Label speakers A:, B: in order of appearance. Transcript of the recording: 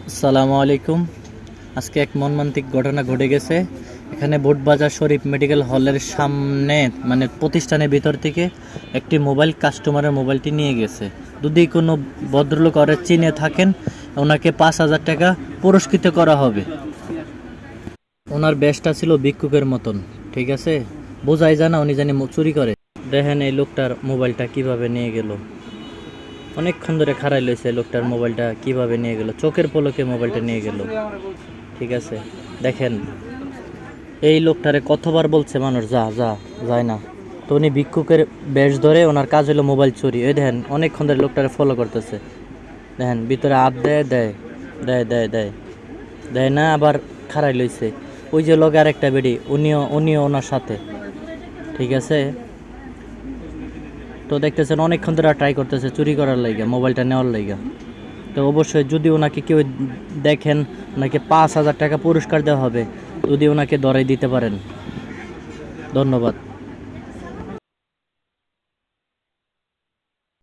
A: আসসালামু আলাইকুম। আজকে এক মর্মান্তিক ঘটনা ঘটে গেছে। এখানে বোটবাজার শরীফ মেডিকেল হলের সামনে মানে প্রতিষ্ঠানের ভিতর থেকে একটি মোবাইল কাস্টমারের মোবাইলটি নিয়ে গেছে। যদি কোনো ভদ্রলোক ওরা চিনে থাকেন, ওনাকে 5,000 টাকা পুরস্কৃত করা হবে। ওনার বেশটা ছিল ভিক্ষুকের মতন, ঠিক আছে? বোঝাই যায় না উনি জানি চুরি করে। দেখেন এই লোকটার মোবাইলটা কিভাবে নিয়ে গেল। অনেকক্ষণ ধরে খাড়াই লইছে, লোকটার মোবাইলটা কিভাবে নিয়ে গেল, চোখের পলকে মোবাইলটা নিয়ে গেল, ঠিক আছে? দেখেন এই লোকটারে কতবার বলছে মানুষ যা যা, যায় না। তো উনি ভিক্ষুকের বেশ ধরে, ওনার কাজ হলো মোবাইল চুরি। ওই দেখেন অনেকক্ষণ ধরে লোকটারে ফলো করতেছে। দেখেন ভিতরে হাত দেয় দেয় দেয় দেয় দেয় দেয় না, আবার খাড়াই লইছে। ওই যে লগে আরেকটা বেডি, উনিও ওনার সাথে, ঠিক আছে? তো দেখতেছেন অনেকক্ষণ ধরে ট্রাই করতেছে চুরি করার লাইগা, মোবাইলটা নেওয়ার লাইগা। তো অবশ্যই যদি ওনাকে কেউ দেখেন, ওনাকে 5,000 টাকা পুরস্কার দেওয়া হবে যদি ওনাকে ধরাই দিতে পারেন। ধন্যবাদ।